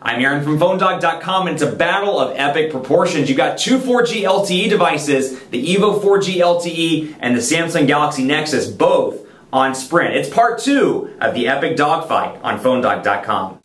I'm Aaron from PhoneDog.com, and it's a battle of epic proportions. You've got two 4G LTE devices, the EVO 4G LTE and the Samsung Galaxy Nexus, both on Sprint. It's part 2 of the epic dogfight on PhoneDog.com.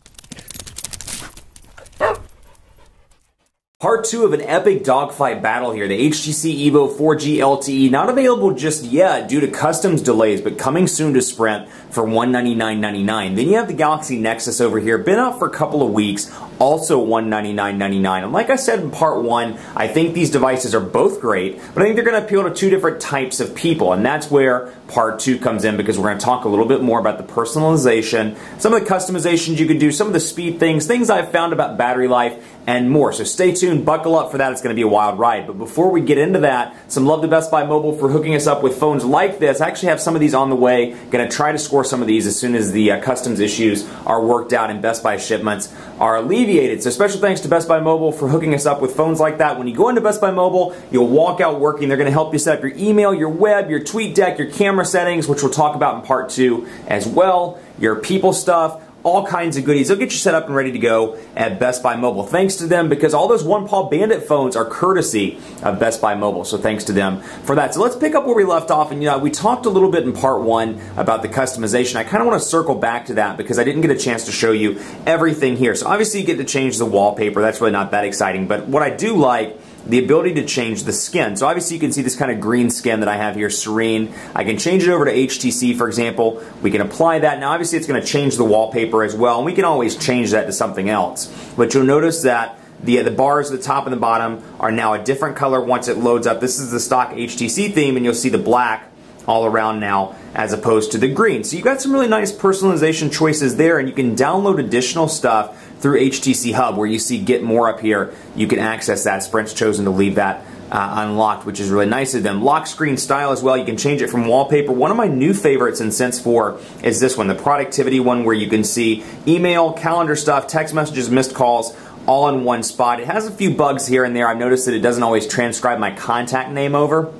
Part 2 of an epic dogfight battle here. The HTC EVO 4G LTE, not available just yet due to customs delays, but coming soon to Sprint for $199.99. Then you have the Galaxy Nexus over here, been out for a couple of weeks, also $199.99. And like I said in part 1, I think these devices are both great, but I think they're going to appeal to two different types of people, and that's where part 2 comes in, because we're going to talk a little bit more about the personalization, some of the customizations you can do, some of the speed things I've found about battery life, and more. So stay tuned, buckle up for that. It's going to be a wild ride. But before we get into that, some love to Best Buy Mobile for hooking us up with phones like this. I actually have some of these on the way. Going to try to score some of these as soon as the customs issues are worked out and Best Buy shipments are alleviated. So special thanks to Best Buy Mobile for hooking us up with phones like that. When you go into Best Buy Mobile, you'll walk out working. They're going to help you set up your email, your web, your tweet deck, your camera settings, which we'll talk about in part 2 as well, your people stuff, all kinds of goodies. They'll get you set up and ready to go at Best Buy Mobile. Thanks to them, because all those one-paw Bandit phones are courtesy of Best Buy Mobile. So thanks to them for that. So let's pick up where we left off. And we talked a little bit in part 1 about the customization. I kind of want to circle back to that because I didn't get a chance to show you everything here. So obviously you get to change the wallpaper. That's really not that exciting. But what I do like, the ability to change the skin. So obviously you can see this kind of green skin that I have here, serene. I can change it over to HTC, for example. We can apply that. Now obviously it's going to change the wallpaper as well, and we can always change that to something else. But you'll notice that the bars at the top and the bottom are now a different color once it loads up. This is the stock HTC theme, and you'll see the black all around now as opposed to the green. So you've got some really nice personalization choices there, and you can download additional stuff through HTC Hub, where you see Get More up here. You can access that. Sprint's chosen to leave that unlocked, which is really nice of them. Lock screen style as well. You can change it from wallpaper. One of my new favorites in Sense 4 is this one, the productivity one, where you can see email, calendar stuff, text messages, missed calls, all in one spot. It has a few bugs here and there. I've noticed that it doesn't always transcribe my contact name over.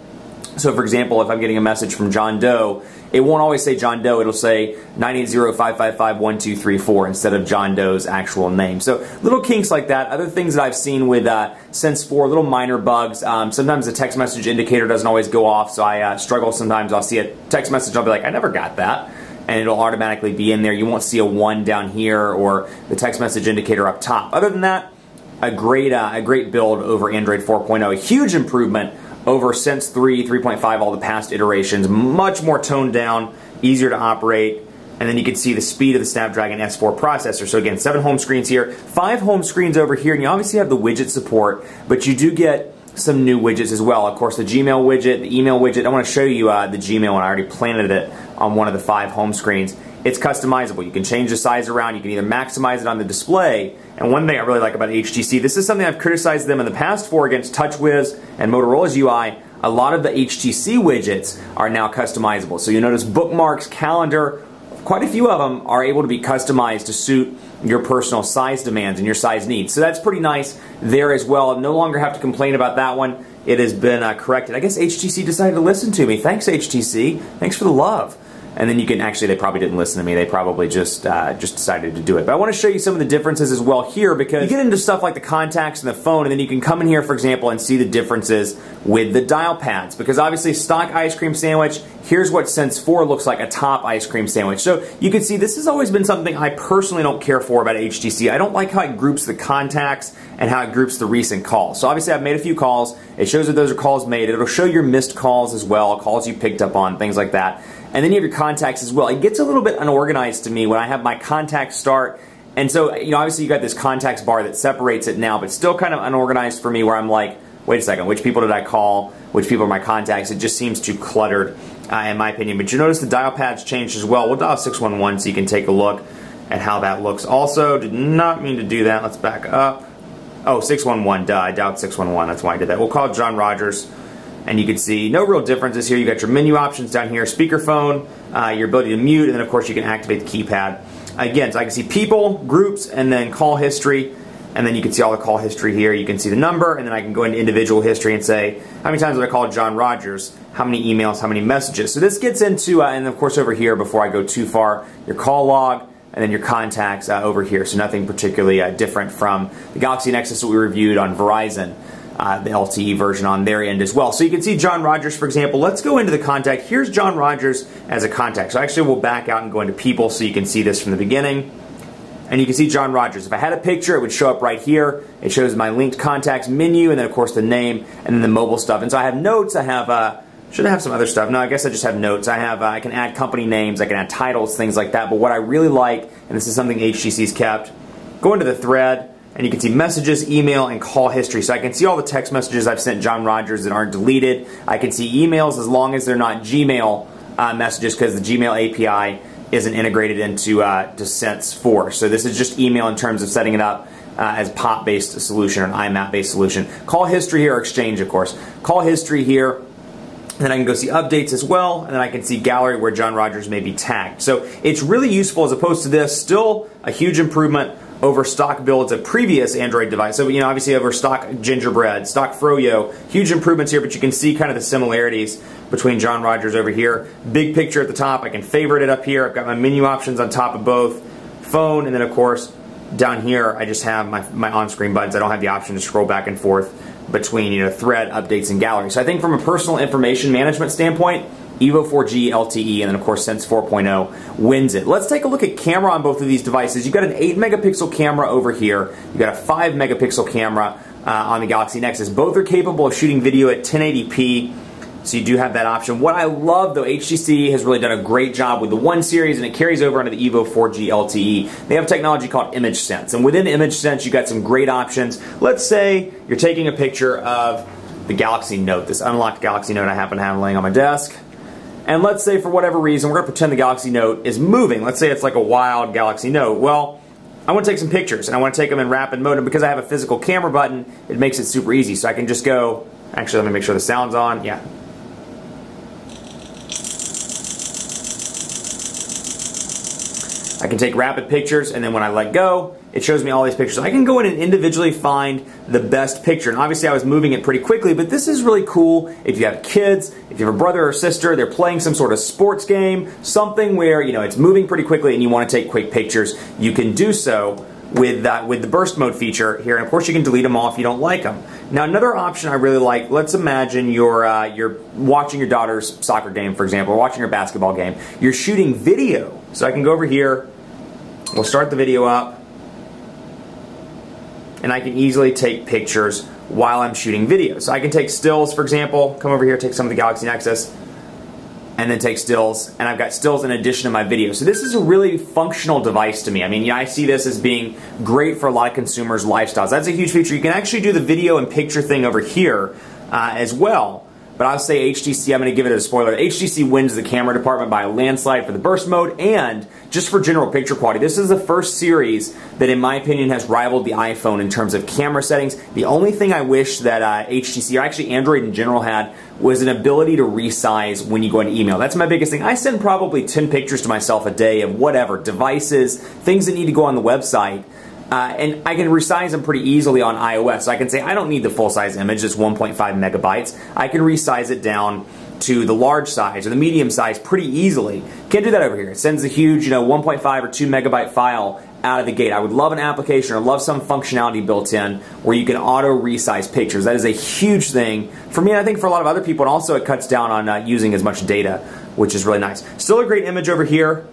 So for example, if I'm getting a message from John Doe, it won't always say John Doe, it'll say 980-555-1234 instead of John Doe's actual name. So little kinks like that. Other things that I've seen with Sense 4, little minor bugs. Sometimes the text message indicator doesn't always go off, so I struggle sometimes. I'll see a text message, I'll be like, I never got that. And it'll automatically be in there. You won't see a 1 down here or the text message indicator up top. Other than that, a great build over Android 4.0. A huge improvement over Sense 3, 3.5, all the past iterations. Much more toned down, easier to operate. And then you can see the speed of the Snapdragon S4 processor. So again, 7 home screens here, 5 home screens over here, and you obviously have the widget support, but you do get some new widgets as well. Of course, the Gmail widget, the email widget. I want to show you the Gmail one. I already planted it on one of the 5 home screens. It's customizable. You can change the size around. You can either maximize it on the display. And one thing I really like about HTC, this is something I've criticized them in the past for against TouchWiz and Motorola's UI. A lot of the HTC widgets are now customizable. So you notice bookmarks, calendar, quite a few of them are able to be customized to suit your personal size demands and your size needs. So that's pretty nice there as well. I no longer have to complain about that one. It has been corrected. I guess HTC decided to listen to me. Thanks, HTC. Thanks for the love. And then you can actually, they probably didn't listen to me. They probably just decided to do it. But I want to show you some of the differences as well here, because you get into stuff like the contacts and the phone, and then you can come in here, for example, and see the differences with the dial pads. Because obviously, stock ice cream sandwich, here's what Sense 4 looks like, a top ice cream sandwich. So you can see this has always been something I personally don't care for about HTC. I don't like how it groups the contacts and how it groups the recent calls. So obviously I've made a few calls. It shows that those are calls made. It'll show your missed calls as well, calls you picked up on, things like that. And then you have your contacts as well. It gets a little bit unorganized to me when I have my contacts start. And so, obviously you got this contacts bar that separates it now, but still kind of unorganized for me, where I'm like, wait a second, which people did I call? Which people are my contacts? It just seems too cluttered, in my opinion. But you notice the dial pads changed as well. We'll dial 611 so you can take a look at how that looks. Also, did not mean to do that. Let's back up. Oh, 611, duh, I dialed 611. That's why I did that. We'll call John Rogers. And you can see no real differences here. You got your menu options down here, speakerphone, your ability to mute, and then of course you can activate the keypad. Again, so I can see people, groups, and then call history. And then you can see all the call history here. You can see the number, and then I can go into individual history and say, how many times did I call John Rogers? How many emails? How many messages? So this gets into, and of course over here, before I go too far, your call log, and then your contacts over here. So nothing particularly different from the Galaxy Nexus that we reviewed on Verizon, the LTE version on their end as well. So you can see John Rogers, for example. Let's go into the contact. Here's John Rogers as a contact. So actually we'll back out and go into people so you can see this from the beginning. And you can see John Rogers. If I had a picture, it would show up right here. It shows my linked contacts menu, and then of course the name, and then the mobile stuff. And so I have notes, I have should I have some other stuff? No, I guess I just have notes. I have I can add company names, I can add titles, things like that. But what I really like, and this is something HTC's kept, go into the thread, and you can see messages, email, and call history. So I can see all the text messages I've sent John Rogers that aren't deleted. I can see emails as long as they're not Gmail messages, because the Gmail API isn't integrated into to Sense 4. So this is just email in terms of setting it up as POP-based solution or an IMAP-based solution. Call history here, or Exchange, of course. Call history here. And then I can go see updates as well, and then I can see gallery where John Rogers may be tagged. So it's really useful as opposed to this. Still a huge improvement over stock builds of previous Android device. So, you know, obviously over stock Gingerbread, stock Froyo, huge improvements here, but you can see kind of the similarities between John Rogers over here. Big picture at the top. I can favorite it up here. I've got my menu options on top of both. Phone, and then of course down here I just have my on-screen buttons. I don't have the option to scroll back and forth between, you know, thread, updates, and gallery. So I think from a personal information management standpoint, EVO 4G LTE, and then of course Sense 4.0 wins it. Let's take a look at camera on both of these devices. You've got an 8 megapixel camera over here. You've got a 5 megapixel camera on the Galaxy Nexus. Both are capable of shooting video at 1080p. So you do have that option. What I love, though, HTC has really done a great job with the 1 series, and it carries over onto the EVO 4G LTE. They have technology called ImageSense, and within ImageSense, you've got some great options. Let's say you're taking a picture of the Galaxy Note, this unlocked Galaxy Note I happen to have laying on my desk. And let's say for whatever reason, we're going to pretend the Galaxy Note is moving. Let's say it's like a wild Galaxy Note. Well, I want to take some pictures, and I want to take them in rapid mode, and because I have a physical camera button, it makes it super easy. So I can just go, actually let me make sure the sound's on, yeah. I can take rapid pictures, and then when I let go, it shows me all these pictures. I can go in and individually find the best picture. And obviously I was moving it pretty quickly, but this is really cool if you have kids, if you have a brother or sister, they're playing some sort of sports game, something where, you know, it's moving pretty quickly and you want to take quick pictures. You can do so with the burst mode feature here, and of course you can delete them all if you don't like them. Now another option I really like, let's imagine you're watching your daughter's soccer game, for example, or watching your basketball game. You're shooting video. So I can go over here, we'll start the video up, and I can easily take pictures while I'm shooting video. So I can take stills, for example, come over here, take some of the Galaxy Nexus, and then take stills, and I've got stills in addition to my video. So this is a really functional device to me. I mean, yeah, I see this as being great for a lot of consumers' lifestyles. That's a huge feature. You can actually do the video and picture thing over here as well. But I'll say HTC, I'm going to give it a spoiler. HTC wins the camera department by a landslide for the burst mode and just for general picture quality. This is the first series that, in my opinion, has rivaled the iPhone in terms of camera settings. The only thing I wish that HTC, or actually Android in general, had was an ability to resize when you go into email. That's my biggest thing. I send probably 10 pictures to myself a day of whatever, devices, things that need to go on the website. And I can resize them pretty easily on iOS. So I can say, I don't need the full-size image, it's 1.5 megabytes. I can resize it down to the large size or the medium size pretty easily. Can't do that over here. It sends a huge, 1.5 or 2 megabyte file out of the gate. I would love an application or love some functionality built in where you can auto resize pictures. That is a huge thing for me, and I think for a lot of other people, and also it cuts down on using as much data, which is really nice. Still a great image over here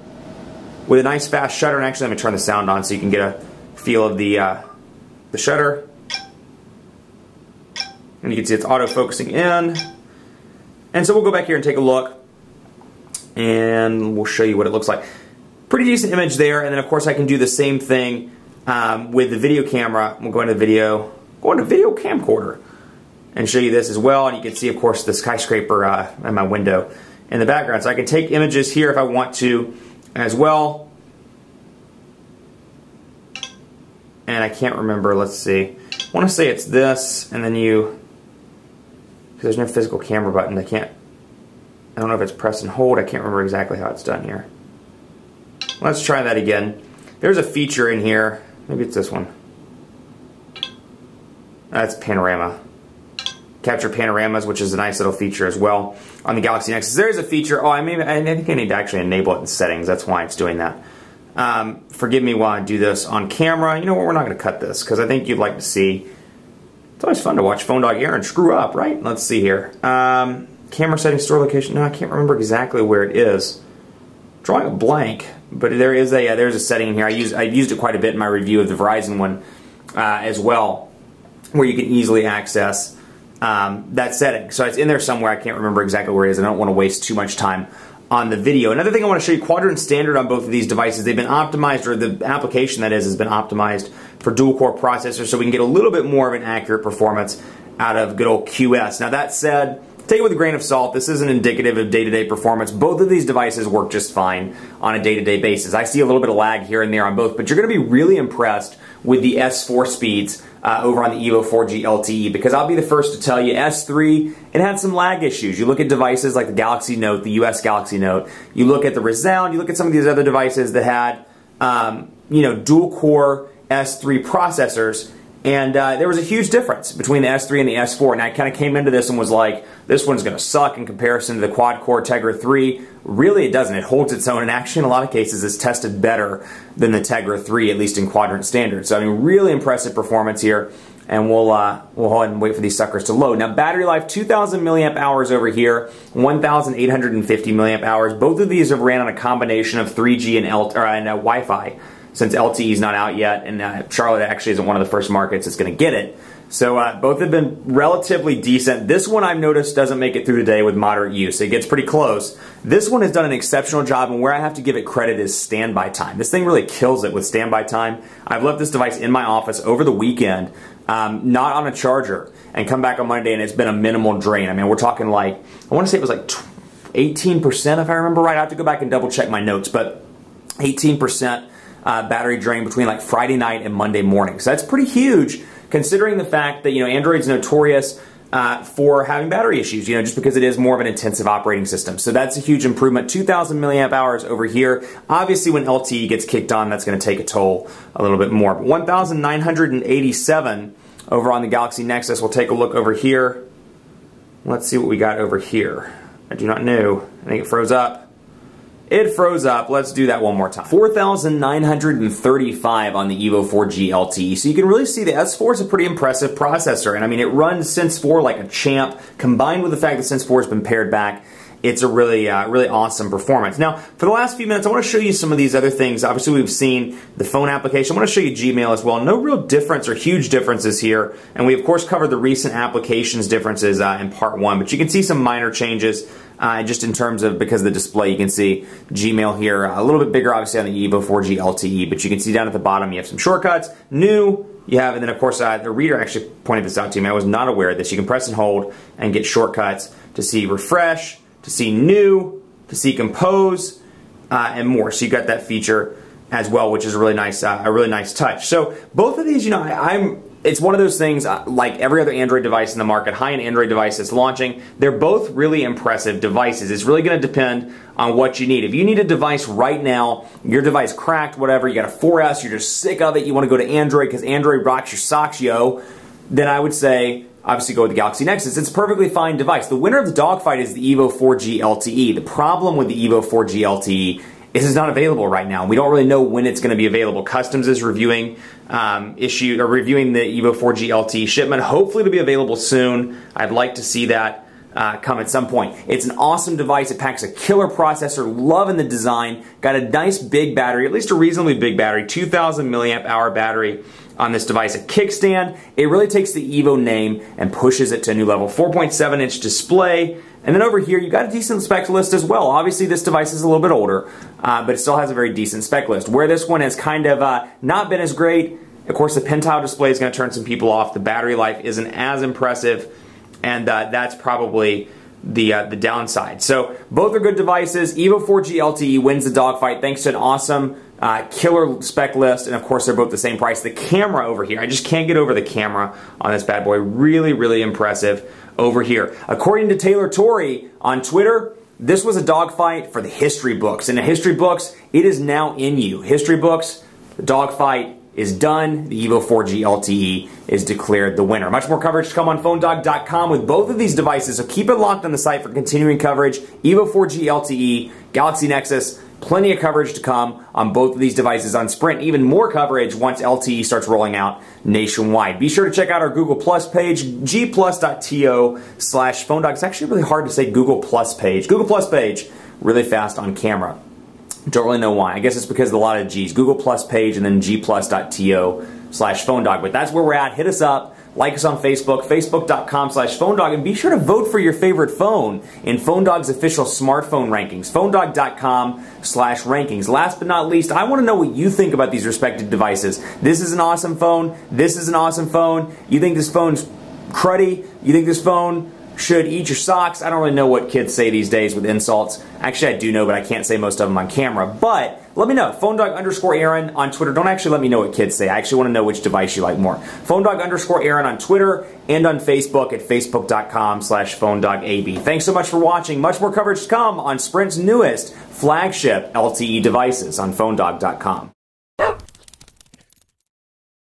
with a nice fast shutter, and actually let me turn the sound on so you can get a feel of the shutter, and you can see it's auto-focusing in. And so we'll go back here and take a look, and we'll show you what it looks like. Pretty decent image there, and then of course I can do the same thing with the video camera. We'll go into video camcorder, and show you this as well, and you can see of course the skyscraper in my window in the background. So I can take images here if I want to as well. And I can't remember, let's see. I want to say it's this, and then because there's no physical camera button, I don't know if it's press and hold, I can't remember exactly how it's done here. Let's try that again. There's a feature in here, maybe it's this one. That's panorama. Capture panoramas, which is a nice little feature as well on the Galaxy Nexus. There is a feature, I think I need to actually enable it in settings, that's why it's doing that. Forgive me while I do this on camera. You know what, we're not going to cut this because I think you'd like to see. It's always fun to watch Phone Dog Aaron screw up, right? Let's see here. Camera settings, store location. No, I can't remember exactly where it is. Drawing a blank, but there is a there's a setting in here. I've used it quite a bit in my review of the Verizon one as well, where you can easily access that setting. So it's in there somewhere. I can't remember exactly where it is. I don't want to waste too much time on the video. Another thing I want to show you, quadrant standard on both of these devices. They've been optimized, or the application that is has been optimized for dual-core processors, so we can get a little bit more of an accurate performance out of good old QS. Now that said, take it with a grain of salt. This isn't indicative of day-to-day performance. Both of these devices work just fine on a day-to-day basis. I see a little bit of lag here and there on both, but you're going to be really impressed with the S4 speeds over on the EVO 4G LTE, because I'll be the first to tell you, S3, it had some lag issues. You look at devices like the Galaxy Note, the US Galaxy Note, you look at the Resound, you look at some of these other devices that had, you know, dual-core S3 processors, and there was a huge difference between the S3 and the S4, and I kind of came into this and was like, this one's going to suck in comparison to the quad-core Tegra 3. Really, it doesn't. It holds its own, and actually in a lot of cases it's tested better than the Tegra 3, at least in quadrant standard. So I mean, really impressive performance here, and we'll go ahead and wait for these suckers to load. Now, battery life, 2,000 milliamp hours over here, 1,850 milliamp hours. Both of these have ran on a combination of 3G and Wi-Fi, since LTE is not out yet, and Charlotte actually isn't one of the first markets that's going to get it. So both have been relatively decent. This one I've noticed doesn't make it through the day with moderate use. It gets pretty close. This one has done an exceptional job, and where I have to give it credit is standby time. This thing really kills it with standby time. I've left this device in my office over the weekend, not on a charger, and come back on Monday and it's been a minimal drain. I mean, we're talking like, I want to say it was like 18% if I remember right. I have to go back and double check my notes, but 18% battery drain between like Friday night and Monday morning. So that's pretty huge, considering the fact that, you know, Android's notorious for having battery issues, you know, just because it is more of an intensive operating system. So that's a huge improvement. 2,000 milliamp hours over here. Obviously, when LTE gets kicked on, that's going to take a toll a little bit more. But 1,987 over on the Galaxy Nexus. We'll take a look over here. Let's see what we got over here. I do not know. I think it froze up. It froze up. Let's do that one more time. 4,935 on the EVO 4G LTE. So you can really see the S4 is a pretty impressive processor. And I mean, it runs Sense 4 like a champ. Combined with the fact that Sense 4 has been pared back, it's a really, really awesome performance. Now, for the last few minutes, I want to show you some of these other things. Obviously, we've seen the phone application. I want to show you Gmail as well. No real difference or huge differences here. And we, of course, covered the recent applications differences in part one. But you can see some minor changes. Just in terms of, because of the display, you can see Gmail here, a little bit bigger obviously on the EVO 4G LTE, but you can see down at the bottom you have some shortcuts, new, you have, and then of course the reader actually pointed this out to me. I was not aware of this. You can press and hold and get shortcuts to see refresh, to see new, to see compose, and more. So you got that feature as well, which is a really nice touch. So both of these, you know, it's one of those things, like every other Android device in the market, high-end Android device that's launching, they're both really impressive devices. It's really going to depend on what you need. If you need a device right now, your device cracked, whatever, you got a 4S, you're just sick of it, you want to go to Android because Android rocks your socks, yo, then I would say, obviously go with the Galaxy Nexus. It's a perfectly fine device. The winner of the dogfight is the EVO 4G LTE. The problem with the EVO 4G LTE is it's not available right now. We don't really know when it's going to be available. Customs is reviewing reviewing the EVO 4G LTE shipment. Hopefully it'll be available soon. I'd like to see that come at some point. It's an awesome device. It packs a killer processor. Loving the design. Got a nice big battery, at least a reasonably big battery. 2,000 milliamp hour battery on this device. A kickstand. It really takes the EVO name and pushes it to a new level. 4.7-inch display. And then over here, you got a decent spec list as well. Obviously, this device is a little bit older, but it still has a very decent spec list. Where this one has kind of not been as great, of course, the PenTile display is going to turn some people off. The battery life isn't as impressive, and that's probably the downside. So both are good devices. EVO 4G LTE wins the dogfight thanks to an awesome killer spec list, and of course they're both the same price. The camera over here, I just can't get over the camera on this bad boy. Really, really impressive over here. According to Taylor Torrey on Twitter, this was a dogfight for the history books. And the history books, it is now in you. History books, the dogfight is done. The EVO 4G LTE is declared the winner. Much more coverage to come on PhoneDog.com with both of these devices, so keep it locked on the site for continuing coverage. EVO 4G LTE, Galaxy Nexus, Plenty of coverage to come on both of these devices on Sprint. Even more coverage once LTE starts rolling out nationwide. Be sure to check out our Google Plus page, gplus.to/PhoneDog. It's actually really hard to say Google Plus page. Google Plus page, really fast on camera. Don't really know why. I guess it's because of a lot of G's. Google Plus page and then gplus.to/PhoneDog. But that's where we're at. Hit us up. Like us on Facebook, facebook.com/PhoneDog, and be sure to vote for your favorite phone in PhoneDog's official smartphone rankings, PhoneDog.com/rankings. Last but not least, I want to know what you think about these respective devices. This is an awesome phone. This is an awesome phone. You think this phone's cruddy? You think this phone should eat your socks? I don't really know what kids say these days with insults. Actually, I do know, but I can't say most of them on camera. But let me know. PhoneDog_Aaron on Twitter. Don't actually let me know what kids say. I actually want to know which device you like more. PhoneDog_Aaron on Twitter and on Facebook at facebook.com/PhoneDogAB. Thanks so much for watching. Much more coverage to come on Sprint's newest flagship LTE devices on PhoneDog.com.